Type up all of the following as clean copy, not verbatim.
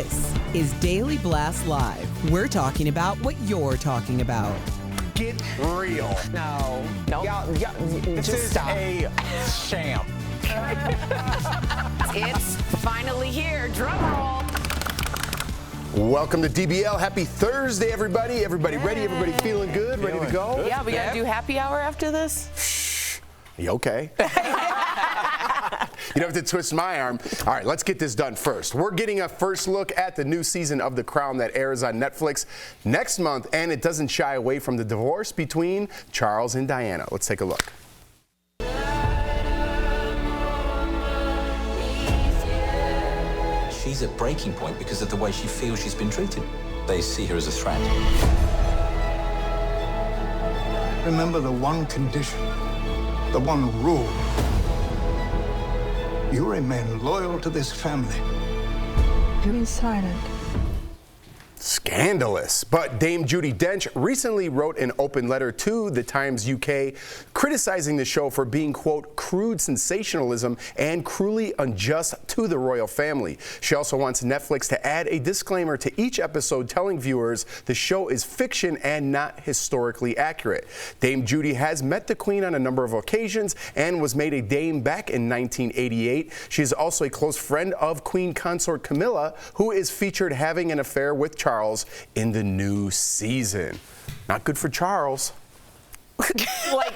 This is Daily Blast Live. We're talking about what you're talking about. Get real. No. Y'all, this just is stop. a sham. It's finally here. Drum roll. Welcome to DBL. Happy Thursday, everybody. Everybody ready? Everybody feeling good? Ready to go? Good. Yeah, we got to do happy hour after this? You okay? You don't have to twist my arm. All right, let's get this done first. We're getting a first look at the new season of The Crown that airs on Netflix next month, and it doesn't shy away from the divorce between Charles and Diana. Let's take a look. She's at breaking point because of the way she feels she's been treated. They see her as a threat. Remember the one condition, the one rule. You remain loyal to this family. You've been silent. Scandalous. But Dame Judi Dench recently wrote an open letter to the Times UK criticizing the show for being, quote, crude sensationalism and cruelly unjust to the royal family. She also wants Netflix to add a disclaimer to each episode telling viewers the show is fiction and not historically accurate. Dame Judi has met the Queen on a number of occasions and was made a dame back in 1988. She is also a close friend of Queen Consort Camilla, who is featured having an affair with Charles in the new season. Not good for Charles. Like,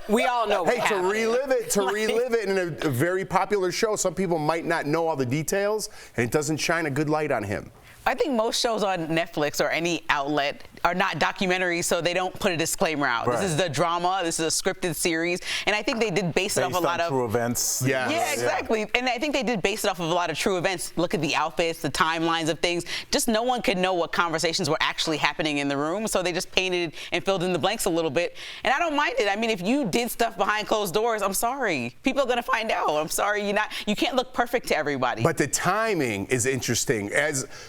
we all know what Hey, happened. to relive it in a very popular show, some people might not know all the details, and it doesn't shine a good light on him. I think most shows on Netflix or any outlet are not documentaries, so they don't put a disclaimer out. Right. This is the drama. This is a scripted series, and I think they did base it off a lot of true events. Yeah. Yeah, exactly. And I think they did base it off of a lot of true events. Look at the outfits, the timelines of things. Just no one could know what conversations were actually happening in the room, so they just painted and filled in the blanks a little bit. And I don't mind it. I mean, if you did stuff behind closed doors, I'm sorry. People are gonna find out. I'm sorry. You can't look perfect to everybody. But the timing is interesting.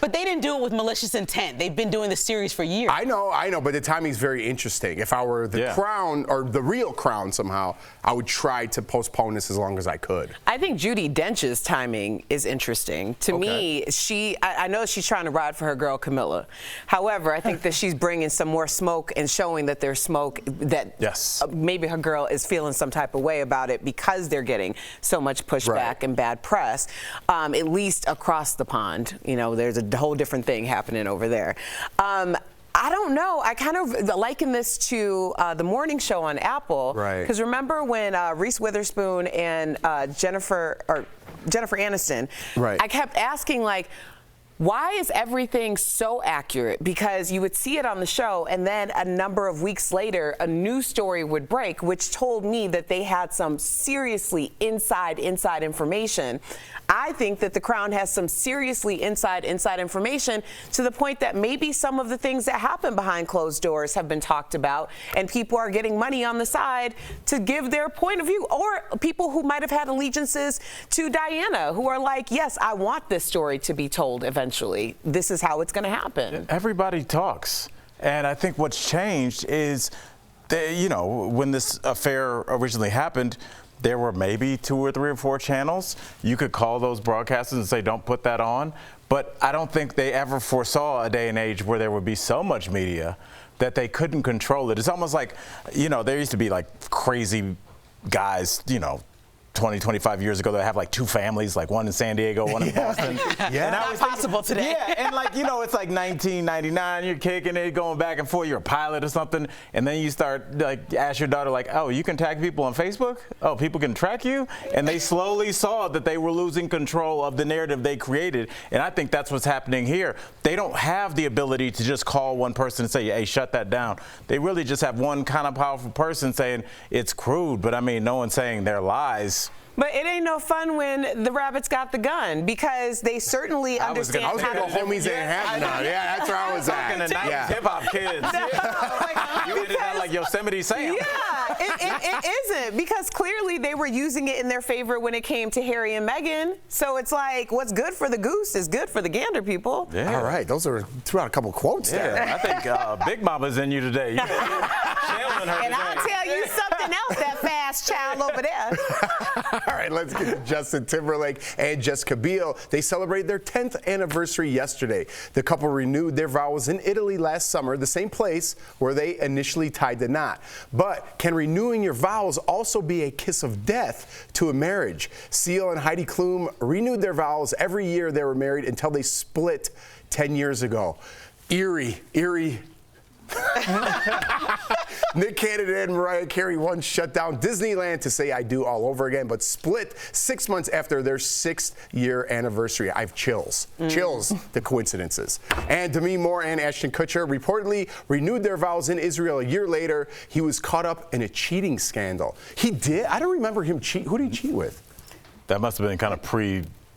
But they didn't do it with malicious intent. They've been doing the series for years. I know, but the timing is very interesting. If I were the Crown, or the real Crown somehow, I would try to postpone this as long as I could. I think Judi Dench's timing is interesting. To me, I know she's trying to ride for her girl Camilla. However, I think that she's bringing some more smoke and showing that there's smoke, that maybe her girl is feeling some type of way about it because they're getting so much pushback and bad press, at least across the pond. You know, there's a whole different thing happening over there. I don't know. I kind of liken this to the morning show on Apple. Right. Because remember when Reese Witherspoon and Jennifer Aniston, I kept asking, like, why is everything so accurate? Because you would see it on the show, and then a number of weeks later, a news story would break, which told me that they had some seriously inside information. I think that The Crown has some seriously inside information, to the point that maybe some of the things that happen behind closed doors have been talked about, and people are getting money on the side to give their point of view, or people who might have had allegiances to Diana, who are like, yes, I want this story to be told eventually. This is how it's going to happen. Everybody talks. And I think what's changed is, when this affair originally happened, there were maybe 2 or 3 or 4 channels. You could call those broadcasters and say, don't put that on. But I don't think they ever foresaw a day and age where there would be so much media that they couldn't control it. It's almost like, there used to be like crazy guys, 20, 25 years ago, they have like 2 families, like one in San Diego, one in Boston. And not possible today. Yeah, and it's like 1999, you're kicking it, going back and forth, you're a pilot or something, and then you start, ask your daughter, oh, you can tag people on Facebook? Oh, people can track you? And they slowly saw that they were losing control of the narrative they created, and I think that's what's happening here. They don't have the ability to just call one person and say, hey, shut that down. They really just have one kind of powerful person saying it's crude, but I mean, no one's saying they're lies. But it ain't no fun when the rabbits got the gun, because they certainly understand. I was going to go homies ain't have none. Yeah, that's where I was at. Talking to 90s hip-hop kids. You did that like Yosemite Sam. Yeah, it isn't, because clearly they were using it in their favor when it came to Harry and Meghan. So it's like, what's good for the goose is good for the gander, people. Yeah. All right, those are threw out a couple quotes there. I think Big Mama's in you today. And I'll tell you something something else, that fast child over there. All right, let's get to Justin Timberlake and Jessica Biel. They celebrated their 10th anniversary yesterday. The couple renewed their vows in Italy last summer, the same place where they initially tied the knot. But can renewing your vows also be a kiss of death to a marriage? Seal and Heidi Klum renewed their vows every year they were married until they split 10 years ago. Eerie. Nick Cannon and Mariah Carey once shut down Disneyland to say I do all over again, but split 6 months after their 6th-year anniversary. I have chills. Chills, the coincidences. And Demi Moore and Ashton Kutcher reportedly renewed their vows in Israel a year later. He was caught up in a cheating scandal. He did? I don't remember him cheat. Who did he cheat with? That must have been kind of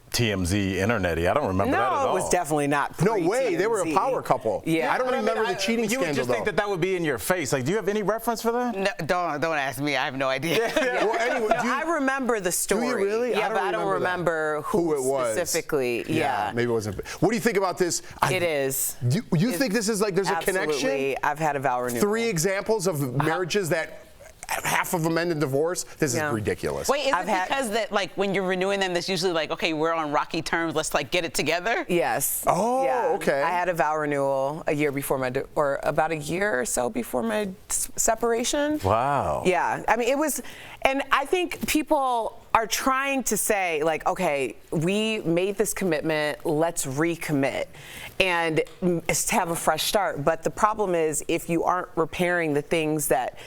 TMZ internet-y. I don't remember that at all. No, it was definitely not. No way. They were a power couple. Yeah. I don't remember the cheating you scandal, would just think that would be in your face. Like, do you have any reference for that? No, don't ask me. I have no idea. Well, anyway, I remember the story. Do you really? Yeah, but I don't remember who it was specifically. Yeah. Maybe it wasn't. What do you think about this? It is. You think this is like there's a connection? Absolutely. I've had a vow renewal. 3 examples of marriages that half of them end in divorce. This is ridiculous. Wait, is it because that like when you're renewing them, that's usually like, okay, we're on rocky terms. Let's like get it together. Yes. Oh, yeah. okay. I had a vow renewal a year before or about a year or so before my separation. Wow. Yeah. I mean, it was, and I think people are trying to say like, okay, we made this commitment, let's recommit and have a fresh start. But the problem is if you aren't repairing the things that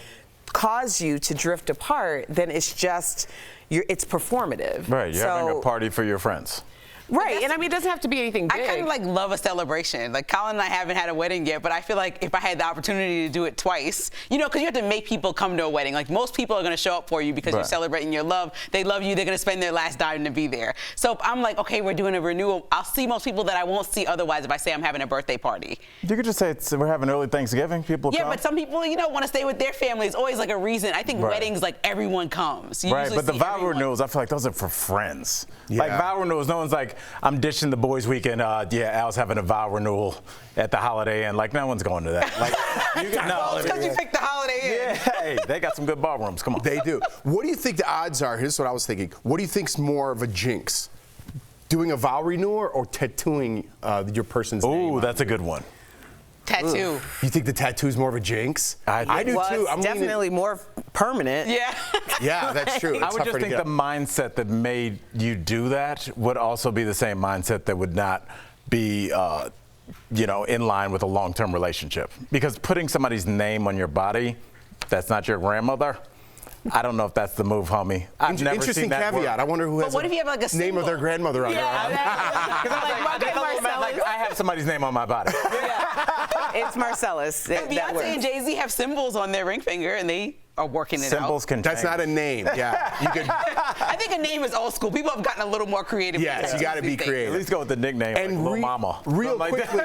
cause you to drift apart, then it's just it's performative. Right, you're having a party for your friends. Right, and I mean, it doesn't have to be anything big. I kind of like love a celebration. Like Colin and I haven't had a wedding yet, but I feel like if I had the opportunity to do it twice, you know, because you have to make people come to a wedding. Like most people are going to show up for you because you're celebrating your love. They love you. They're going to spend their last dime to be there. So if I'm like, okay, we're doing a renewal, I'll see most people that I won't see otherwise if I say I'm having a birthday party. You could just say we're having early Thanksgiving. People come. Yeah, but some people, you know, want to stay with their family. It's always like a reason. I think weddings, like everyone comes. You right, but the vow renewals, I feel like those are for friends. Yeah. Like vow renewals, no one's like, I'm dishing the boys' weekend. Yeah, Al's having a vow renewal at the Holiday Inn. Like, no one's going to that. Like, because you picked the Holiday Inn. Yeah, hey, they got some good ballrooms. Come on. They do. What do you think the odds are? Here's what I was thinking. What do you think's more of a jinx? Doing a vow renewal or tattooing your person's name? Ooh, that's a good one. Tattoo. Ugh. You think the tattoo's more of a jinx? I do too. I'm definitely more permanent. Yeah. Yeah, that's true. I would just think the mindset that made you do that would also be the same mindset that would not be, you know, in line with a long-term relationship. Because putting somebody's name on your body that's not your grandmother, I don't know if that's the move, homie. I've never Interesting seen that caveat. work. I wonder who has what if you have like a name of their grandmother on their arm. I have somebody's name on my body. It's Marcellus. Beyonce and Jay-Z have symbols on their ring finger, and they are working it Symbols out. can That's change. not a name. Yeah, you could. I think a name is old school. People have gotten a little more creative. Yes, you got to be creative. At least go with the nickname, And like Lil Mama. Real Like quickly,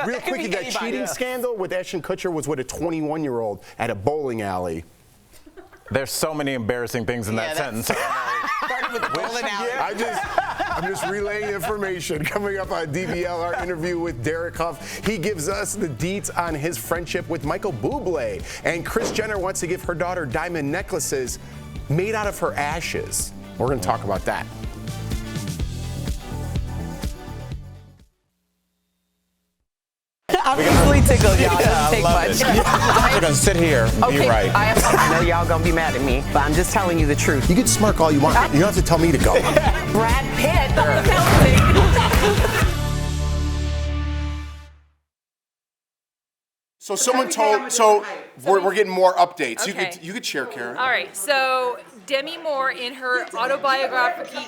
real quickly, that anybody. cheating scandal with Ashton Kutcher was with a 21-year-old at a bowling alley. There's so many embarrassing things in that sentence. Started with the bowling alley. I'm just relaying information. Coming up on DBL, our interview with Derek Hough. He gives us the deets on his friendship with Michael Bublé. And Kris Jenner wants to give her daughter diamond necklaces made out of her ashes. We're going to talk about that. I'm easily tickled, y'all. It doesn't take much. I'm going to sit here and be right. I know y'all gonna be mad at me, but I'm just telling you the truth. You can smirk all you want. You don't have to tell me to go. Brad Pitt, the So someone told. So we're getting more updates. Okay. You could share, Karen. All right, so Demi Moore in her autobiography.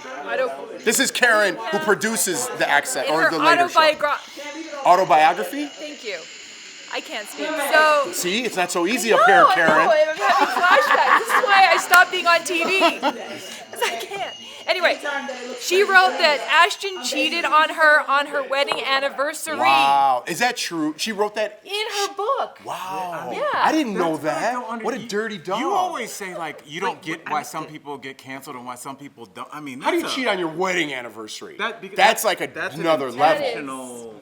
This is Karen who produces the accent In or her the later show. Autobiography? Thank you. I can't speak. So. See, it's not so easy up here, Karen. No, I'm having flashbacks. This is why I stopped being on TV. Because I can't. Anyway, she wrote that Ashton cheated on her wedding anniversary. Wow, is that true? She wrote that in her book. Wow. Yeah. I didn't know that. What a dirty dog. You always say like you don't get why some people get canceled and why some people don't. I mean, how do you cheat on your wedding anniversary? That's like another level.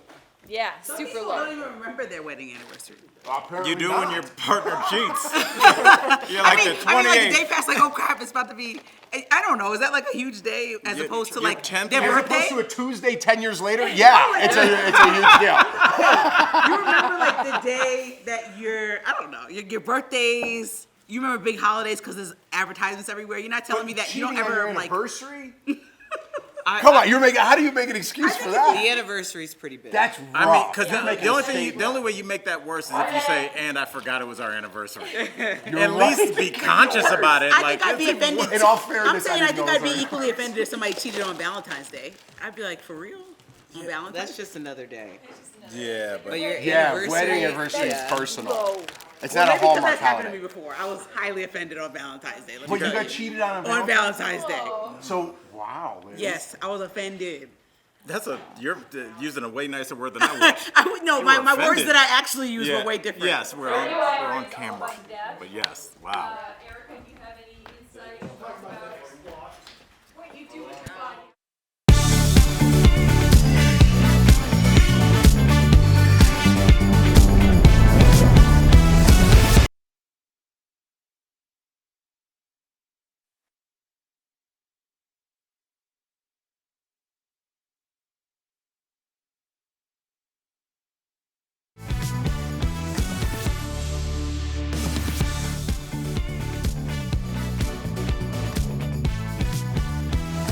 Yeah, super People low. don't even remember their wedding anniversary. You do when your partner cheats. You're like the 28th. I mean, like the day passed, like, oh crap, it's about to be. I don't know. Is that like a huge day as opposed to like their birthday? As opposed to a Tuesday 10 years later? Yeah, it's a huge deal. You remember like the day that I don't know, your birthdays. You remember big holidays because there's advertisements everywhere. You're not telling me that you don't ever on your like anniversary? Come on, how do you make an excuse for that? The anniversary is pretty big. That's I mean, wrong. because the only way you make that worse is if you say, "And I forgot it was our anniversary." At right. least be conscious about it. I like, think I'd be offended. In all fairness, I'm saying I think I'd be sorry. equally offended if somebody cheated on Valentine's Day. I'd be like, for real? On Valentine's? That's just another day. Yeah, but your wedding anniversary is personal. It's Well, not a maybe because Hallmark that's happened to holiday. me before. I was highly offended on Valentine's Day. But you got cheated on Valentine's Day. So, wow. Liz. Yes, I was offended. you're using a way nicer word than I would. I would no. My words that I actually used were way different. Yes, we're on camera. But yes, wow. Erica, do you have any insight about what you do with your body?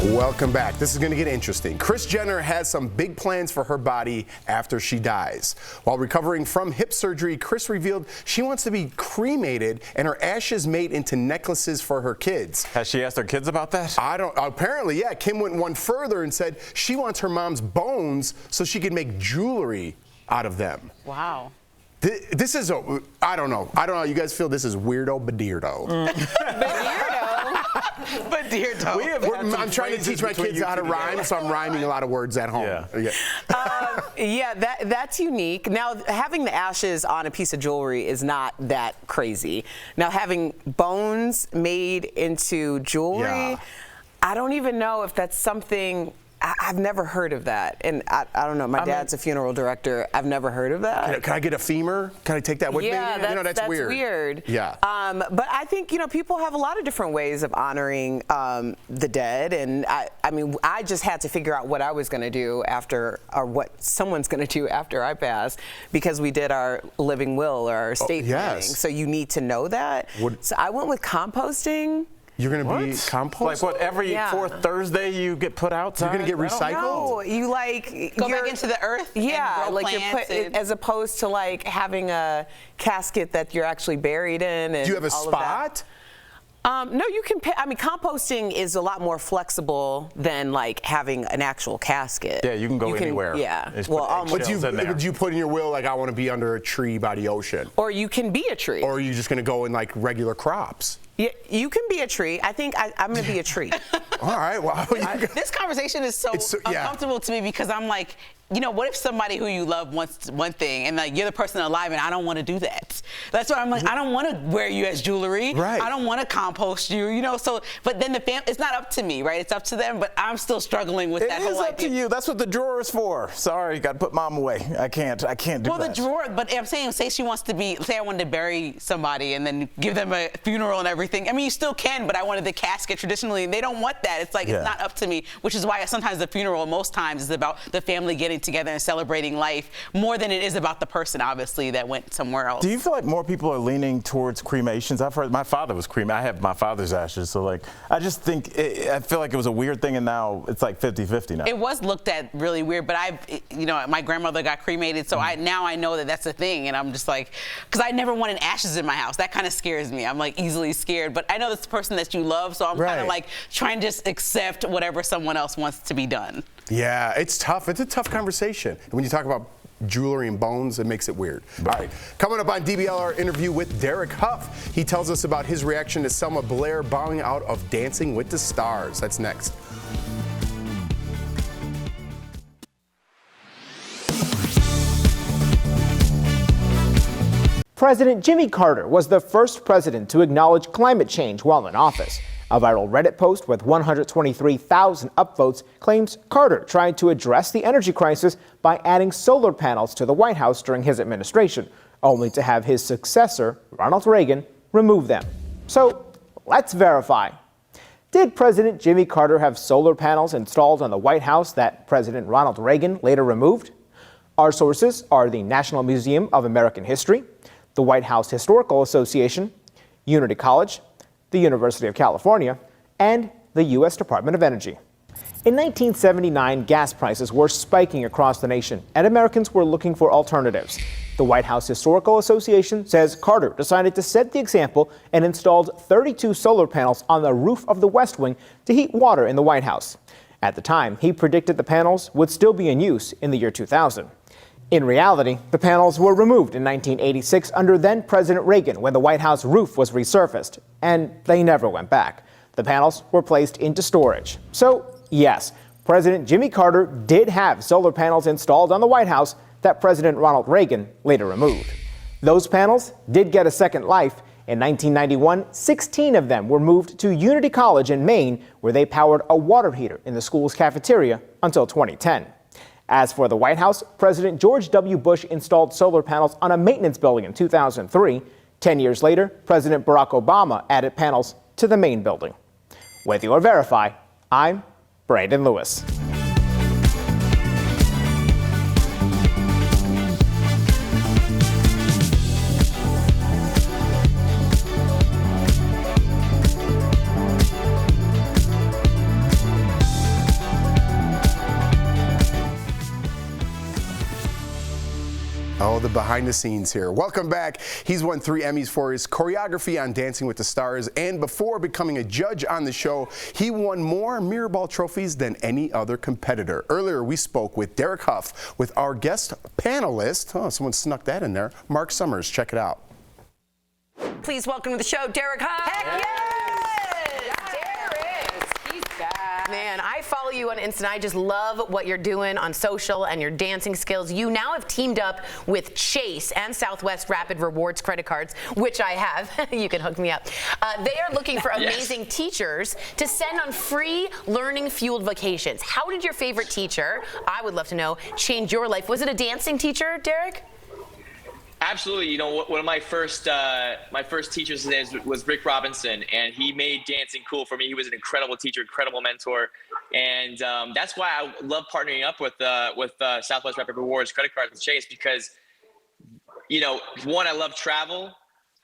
Welcome back. This is going to get interesting. Kris Jenner has some big plans for her body after she dies. While recovering from hip surgery, Kris revealed she wants to be cremated and her ashes made into necklaces for her kids. Has she asked her kids about that? Apparently, yeah. Kim went one further and said she wants her mom's bones so she can make jewelry out of them. Wow. This is I don't know. You guys feel this is weirdo Badirdo. I'm trying to teach my kids how to rhyme, so I'm rhyming a lot of words at home. Yeah, that's unique. Now, having the ashes on a piece of jewelry is not that crazy. Now, having bones made into jewelry, I don't even know if that's something. I've never heard of that, and I don't know. My dad's a funeral director. I've never heard of that. Can I get a femur? Can I take that with me? Yeah, that's weird. Yeah. But I think people have a lot of different ways of honoring the dead, and I mean, I just had to figure out what I was going to do after, or what someone's going to do after I pass, because we did our living will or our estate planning. So you need to know that. So I went with composting. You're going to be composting? Like what, every fourth Thursday you get put outside? You're going to get recycled? No, you like go back into the earth. Yeah, and grow like plants as opposed to like having a casket that you're actually buried in. And do you have a spot? No, you can. I mean, composting is a lot more flexible than like having an actual casket. Yeah, you can go anywhere. Yeah. Would you put in your will like I want to be under a tree by the ocean? Or you can be a tree. Or are you just going to go in like regular crops? Yeah, you can be a tree. I think I'm going to be a tree. All right. Well, this conversation is so uncomfortable to me because I'm like, what if somebody who you love wants one thing and like you're the person alive and I don't want to do that. That's why I'm like, I don't want to wear you as jewelry. Right. I don't want to compost you, so, but then it's not up to me, right? It's up to them, but I'm still struggling with that whole idea. It is up to you. That's what the drawer is for. Sorry, got to put mom away. I can't do that. Well, the drawer, but I'm saying, say I wanted to bury somebody and then give them a funeral and everything. I mean, you still can, but I wanted the casket traditionally, and they don't want that. It's like, it's not up to me, which is why sometimes the funeral, most times, is about the family getting together and celebrating life more than it is about the person, obviously, that went somewhere else. Do you feel like more people are leaning towards cremations? I've heard my father was cremated. I have my father's ashes, so like, I just think, I feel like it was a weird thing, and now it's like 50-50 now. It was looked at really weird, but my grandmother got cremated, so now I know that that's a thing, and I'm just like, because I never wanted ashes in my house. That kind of scares me. I'm like easily scared, but I know that's the person that you love, so I'm kind of like trying to just accept whatever someone else wants to be done. Yeah, it's tough. It's a tough conversation. And when you talk about jewelry and bones, it makes it weird. All right, coming up on DBL, our interview with Derek Hough. He tells us about his reaction to Selma Blair bowing out of Dancing with the Stars. That's next. President Jimmy Carter was the first president to acknowledge climate change while in office. A viral Reddit post with 123,000 upvotes claims Carter tried to address the energy crisis by adding solar panels to the White House during his administration, only to have his successor, Ronald Reagan, remove them. So let's verify. Did President Jimmy Carter have solar panels installed on the White House that President Ronald Reagan later removed? Our sources are the National Museum of American History, the White House Historical Association, Unity College, the University of California, and the U.S. Department of Energy. In 1979, gas prices were spiking across the nation, and Americans were looking for alternatives. The White House Historical Association says Carter decided to set the example and installed 32 solar panels on the roof of the West Wing to heat water in the White House. At the time, he predicted the panels would still be in use in the year 2000. In reality, the panels were removed in 1986 under then-President Reagan when the White House roof was resurfaced, and they never went back. The panels were placed into storage. So, yes, President Jimmy Carter did have solar panels installed on the White House that President Ronald Reagan later removed. Those panels did get a second life. In 1991, 16 of them were moved to Unity College in Maine, where they powered a water heater in the school's cafeteria until 2010. As for the White House, President George W. Bush installed solar panels on a maintenance building in 2003. 10 years later, President Barack Obama added panels to the main building. With your Verify, I'm Brandon Lewis. Oh, the behind the scenes here. Welcome back. He's won 3 Emmys for his choreography on Dancing with the Stars, and before becoming a judge on the show, he won more Mirrorball trophies than any other competitor. Earlier, we spoke with Derek Hough with our guest panelist. Oh, someone snuck that in there. Mark Summers. Check it out. Please welcome to the show, Derek Hough. Heck yes! Derek! He's back. Man, I follow you on Insta. I just love what you're doing on social and your dancing skills. You now have teamed up with Chase and Southwest Rapid Rewards credit cards, which I have. You can hook me up. They are looking for amazing teachers to send on free learning-fueled vacations. How did your favorite teacher, I would love to know, change your life? Was it a dancing teacher, Derek? Absolutely. You know, one of my first teachers' names was Rick Robinson, and he made dancing cool for me. He was an incredible teacher, incredible mentor, and that's why I love partnering up with Southwest Rapid Rewards credit cards with Chase, because, you know, one, I love travel,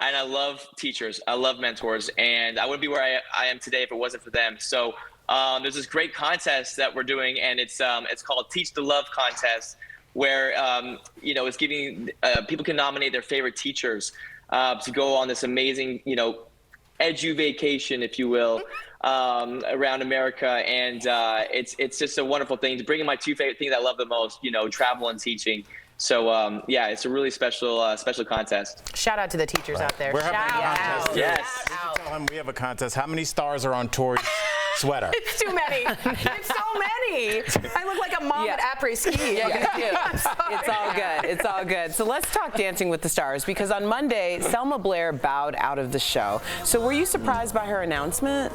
and I love teachers, I love mentors, and I wouldn't be where I am today if it wasn't for them. So there's this great contest that we're doing, and it's called Teach the Love Contest, where you know, it's giving people can nominate their favorite teachers to go on this amazing, you know, edu-vacation, if you will, around America, and it's just a wonderful thing to bring in my 2 favorite things I love the most, you know, travel and teaching. So yeah, it's a really special contest. Shout out to the teachers out there. We're having a contest. Yes. Tell him we have a contest. How many stars are on Tori's sweater? It's too many. It's so many. I look like a mom at après-ski. Yeah, you do. It's all good. It's all good. So let's talk Dancing with the Stars, because on Monday, Selma Blair bowed out of the show. So were you surprised by her announcement?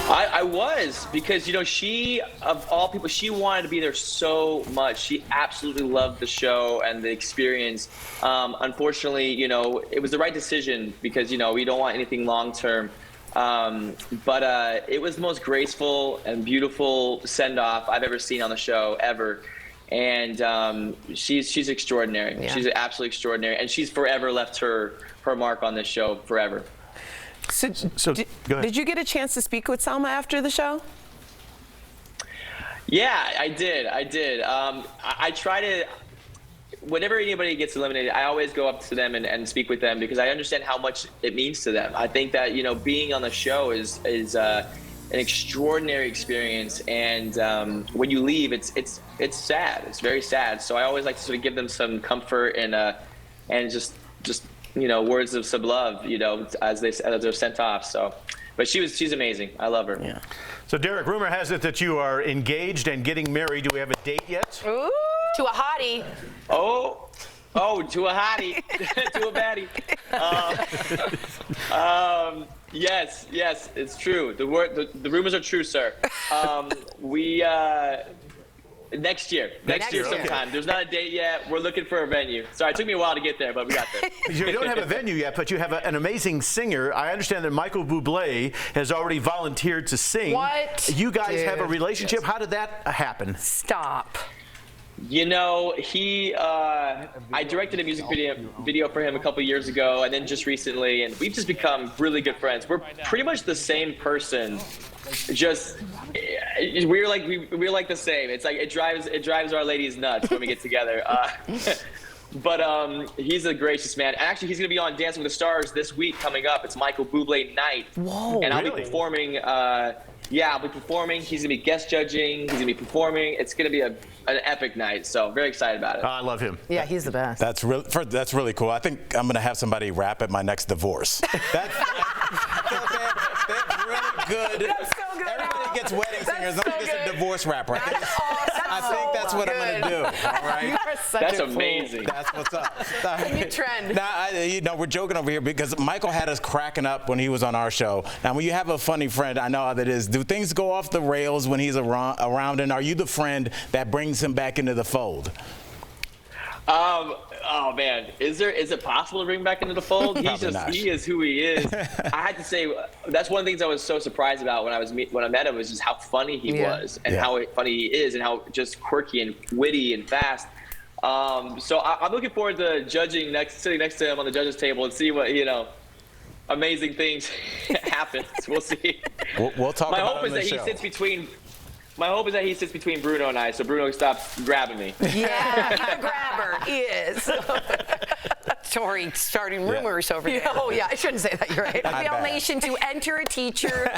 I was, because, you know, she, of all people, she wanted to be there so much. She absolutely loved the show and the experience. Unfortunately, you know, it was the right decision, because, you know, we don't want anything long-term. But it was the most graceful and beautiful send-off I've ever seen on the show, ever. And she's extraordinary. Yeah. She's absolutely extraordinary. And she's forever left her mark on this show, forever. So go ahead. Did you get a chance to speak with Selma after the show? Yeah, I did. I try to, whenever anybody gets eliminated, I always go up to them and speak with them, because I understand how much it means to them. I think that, you know, being on the show is an extraordinary experience, and when you leave, it's sad. It's very sad. So I always like to sort of give them some comfort and just you know, words of some love, you know, as they're sent off. So, but she's amazing. I love her. Yeah. So Derek, rumor has it that you are engaged and getting married. Do we have a date yet? Ooh, to a hottie. Oh, Oh, to a hottie, to a baddie. Yes, it's true. The rumors are true, sir. Next year sometime. There's not a date yet. We're looking for a venue. Sorry, it took me a while to get there, but we got there. You don't have a venue yet, but you have an amazing singer. I understand that Michael Bublé has already volunteered to sing. What? You guys have a relationship. Yes. How did that happen? Stop. You know, I directed a music video for him a couple years ago, and then just recently, and we've just become really good friends. We're pretty much the same person. Just we're like the same. It's like it drives our ladies nuts when we get together. But he's a gracious man. Actually, he's gonna be on Dancing with the Stars this week coming up. It's Michael Bublé night. Whoa! And I'll really? be performing. I'll be performing. He's gonna be guest judging. He's gonna be performing. It's gonna be an epic night. So very excited about it. I love him. Yeah, he's the best. That's really cool. I think I'm gonna have somebody rap at my next divorce. That's really good. That's so good. Everybody gets wedding singers. Let me get some divorce rapper. I think that's what I'm gonna do. All right. You are such That's a amazing. That's what's up. New trend. Nah, we're joking over here because Michael had us cracking up when he was on our show. Now, when you have a funny friend, I know how that is. Do things go off the rails when he's around, and are you the friend that brings him back into the fold? Oh man, is it possible to bring him back into the fold? He is who he is. I had to say that's one of the things I was so surprised about when I met him was just how funny he was and how funny he is and how just quirky and witty and fast. So I'm looking forward to sitting next to him on the judges table and see what amazing things happen. We'll see. We'll talk about it on the show. My hope is that he sits between Bruno and I, so Bruno stops grabbing me. Yeah, he's a grabber. He is. Tori starting rumors over there. Oh, yeah, I shouldn't say that. You're right. DBL Nation, to enter a teacher,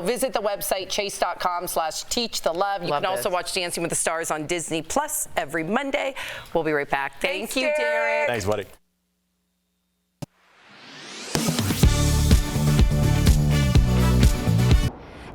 visit the website, chase.com/teachthelove. You can also watch Dancing with the Stars on Disney Plus every Monday. We'll be right back. Thank you, Derek. Thanks, buddy.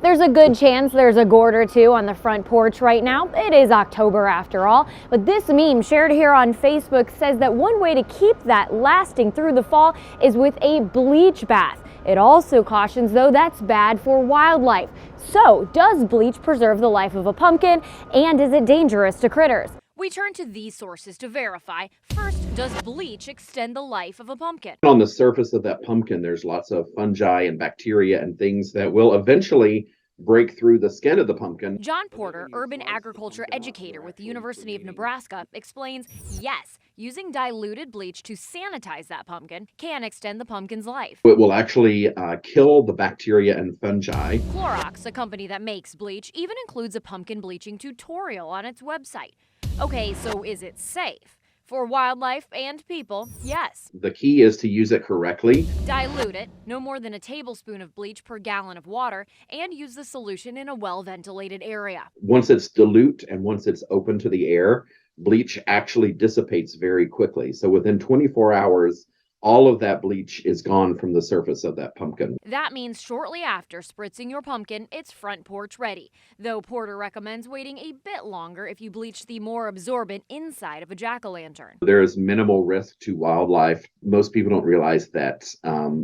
There's a good chance there's a gourd or two on the front porch right now. It is October after all. But this meme shared here on Facebook says that one way to keep that lasting through the fall is with a bleach bath. It also cautions, though, that's bad for wildlife. So, does bleach preserve the life of a pumpkin, and is it dangerous to critters? We turn to these sources to verify. First, does bleach extend the life of a pumpkin? On the surface of that pumpkin, there's lots of fungi and bacteria and things that will eventually break through the skin of the pumpkin. John Porter, urban agriculture educator with the University of Nebraska, explains, yes, using diluted bleach to sanitize that pumpkin can extend the pumpkin's life. It will actually kill the bacteria and fungi. Clorox, a company that makes bleach, even includes a pumpkin bleaching tutorial on its website. Okay, so is it safe? For wildlife and people, yes. The key is to use it correctly. Dilute it, no more than a tablespoon of bleach per gallon of water, and use the solution in a well-ventilated area. Once it's dilute and once it's open to the air, bleach actually dissipates very quickly. So within 24 hours, all of that bleach is gone from the surface of that pumpkin. That means shortly after spritzing your pumpkin, it's front porch ready. Though Porter recommends waiting a bit longer if you bleach the more absorbent inside of a jack-o'-lantern. There is minimal risk to wildlife. Most people don't realize that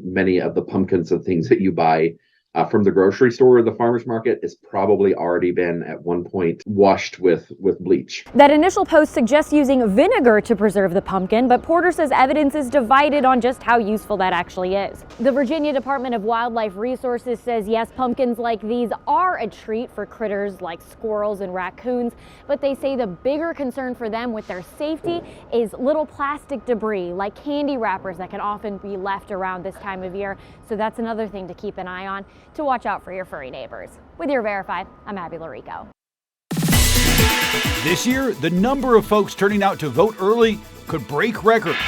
many of the pumpkins and things that you buy from the grocery store or the farmer's market is probably already been at one point washed with bleach. That initial post suggests using vinegar to preserve the pumpkin, but Porter says evidence is divided on just how useful that actually is. The Virginia Department of Wildlife Resources says yes, pumpkins like these are a treat for critters like squirrels and raccoons, but they say the bigger concern for them with their safety is little plastic debris like candy wrappers that can often be left around this time of year. So that's another thing to keep an eye on, to watch out for your furry neighbors. With your Verified, I'm Abby Larico. This year, the number of folks turning out to vote early could break records.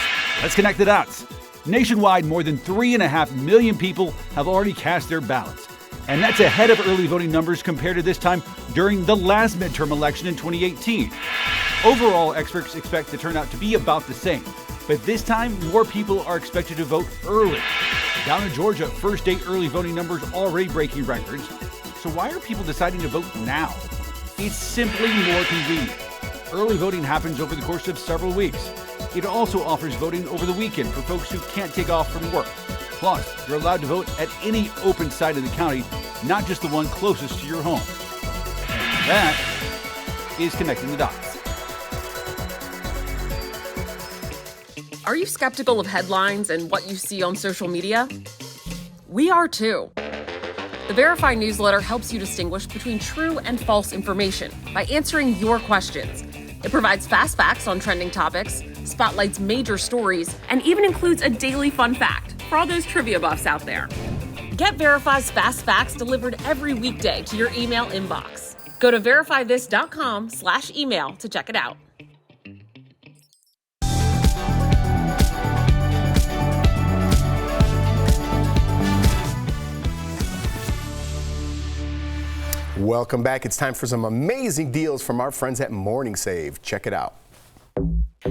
Let's connect the dots. Nationwide, more than 3.5 million people have already cast their ballots. And that's ahead of early voting numbers compared to this time during the last midterm election in 2018. Overall, experts expect the turnout to be about the same. But this time, more people are expected to vote early. Down in Georgia, first-day early voting numbers already breaking records. So why are people deciding to vote now? It's simply more convenient. Early voting happens over the course of several weeks. It also offers voting over the weekend for folks who can't take off from work. Plus, you're allowed to vote at any open site in the county, not just the one closest to your home. And that is Connecting the Dots. Are you skeptical of headlines and what you see on social media? We are too. The Verify newsletter helps you distinguish between true and false information by answering your questions. It provides fast facts on trending topics, spotlights major stories, and even includes a daily fun fact for all those trivia buffs out there. Get Verify's fast facts delivered every weekday to your email inbox. Go to verifythis.com/email to check it out. Welcome back. It's time for some amazing deals from our friends at Morning Save. Check it out.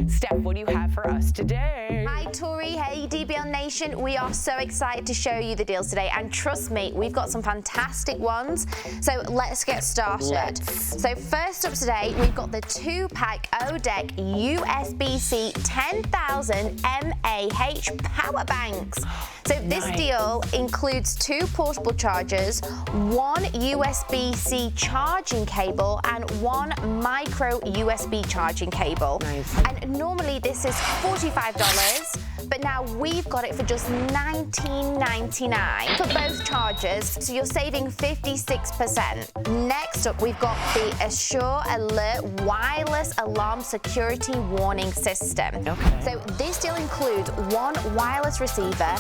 Steph, what do you have for us today? Hi, Tori. Hey, DBL Nation. We are so excited to show you the deals today. And trust me, we've got some fantastic ones. So let's get started. So first up today, we've got the 2-pack ODEC USB-C 10,000 mAh power banks. So this deal includes 2 portable chargers, 1 USB-C charging cable, and 1 micro USB charging cable. Nice. And normally this is $45, but now we've got it for just $19.99 for both chargers, so you're saving 56%. Next up, we've got the Assure Alert Wireless Alarm Security Warning System. Okay. So this deal includes 1 wireless receiver,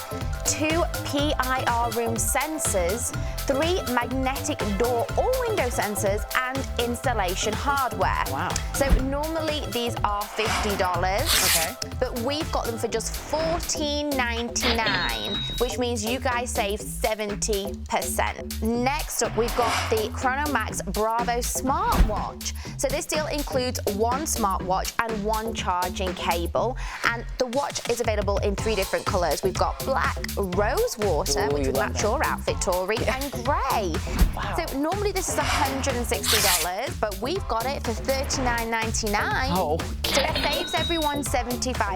2 PIR room sensors, 3 magnetic door or window sensors, and installation hardware. Wow. So normally these are $50, okay, but we've got them for just $14.99, which means you guys save 70%. Next up, we've got the Chronomax Bravo smartwatch. So this deal includes 1 smartwatch and 1 charging cable, and the watch is available in 3 different colors. We've got black, rose water, which would match your outfit, Tori, and grey. Wow. So normally this is $160, but we've got it for $39.99. Oh. So it saves everyone 75%.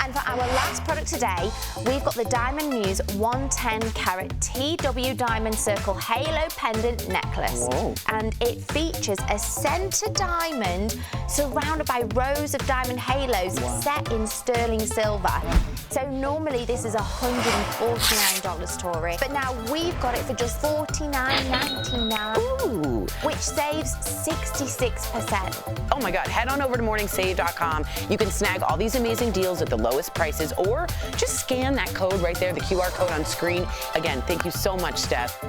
And for our last product today, we've got the Diamond Muse 110 carat TW Diamond Circle Halo Pendant Necklace. Whoa. And it features a center diamond surrounded by rows of diamond halos set in sterling silver. So normally this is $149, Tori, but now we've got it for just $49.99, which saves 66%. Oh my God, head on over to morningsave.com. You can snag all these amazing deals at the lowest prices, or just scan that code right there, the QR code on screen. Again, thank you so much, Steph.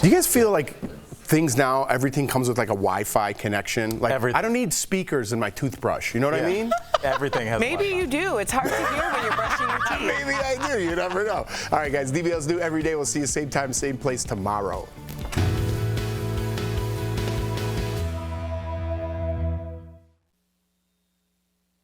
Do you guys feel like things now, everything comes with like a Wi-Fi connection? Like everything. I don't need speakers in my toothbrush. You know what I mean? Everything has Maybe Wi-Fi. You do. It's hard to hear when you're brushing your teeth. Maybe I do. You never know. All right, guys. DBL's new every day. We'll see you same time, same place tomorrow.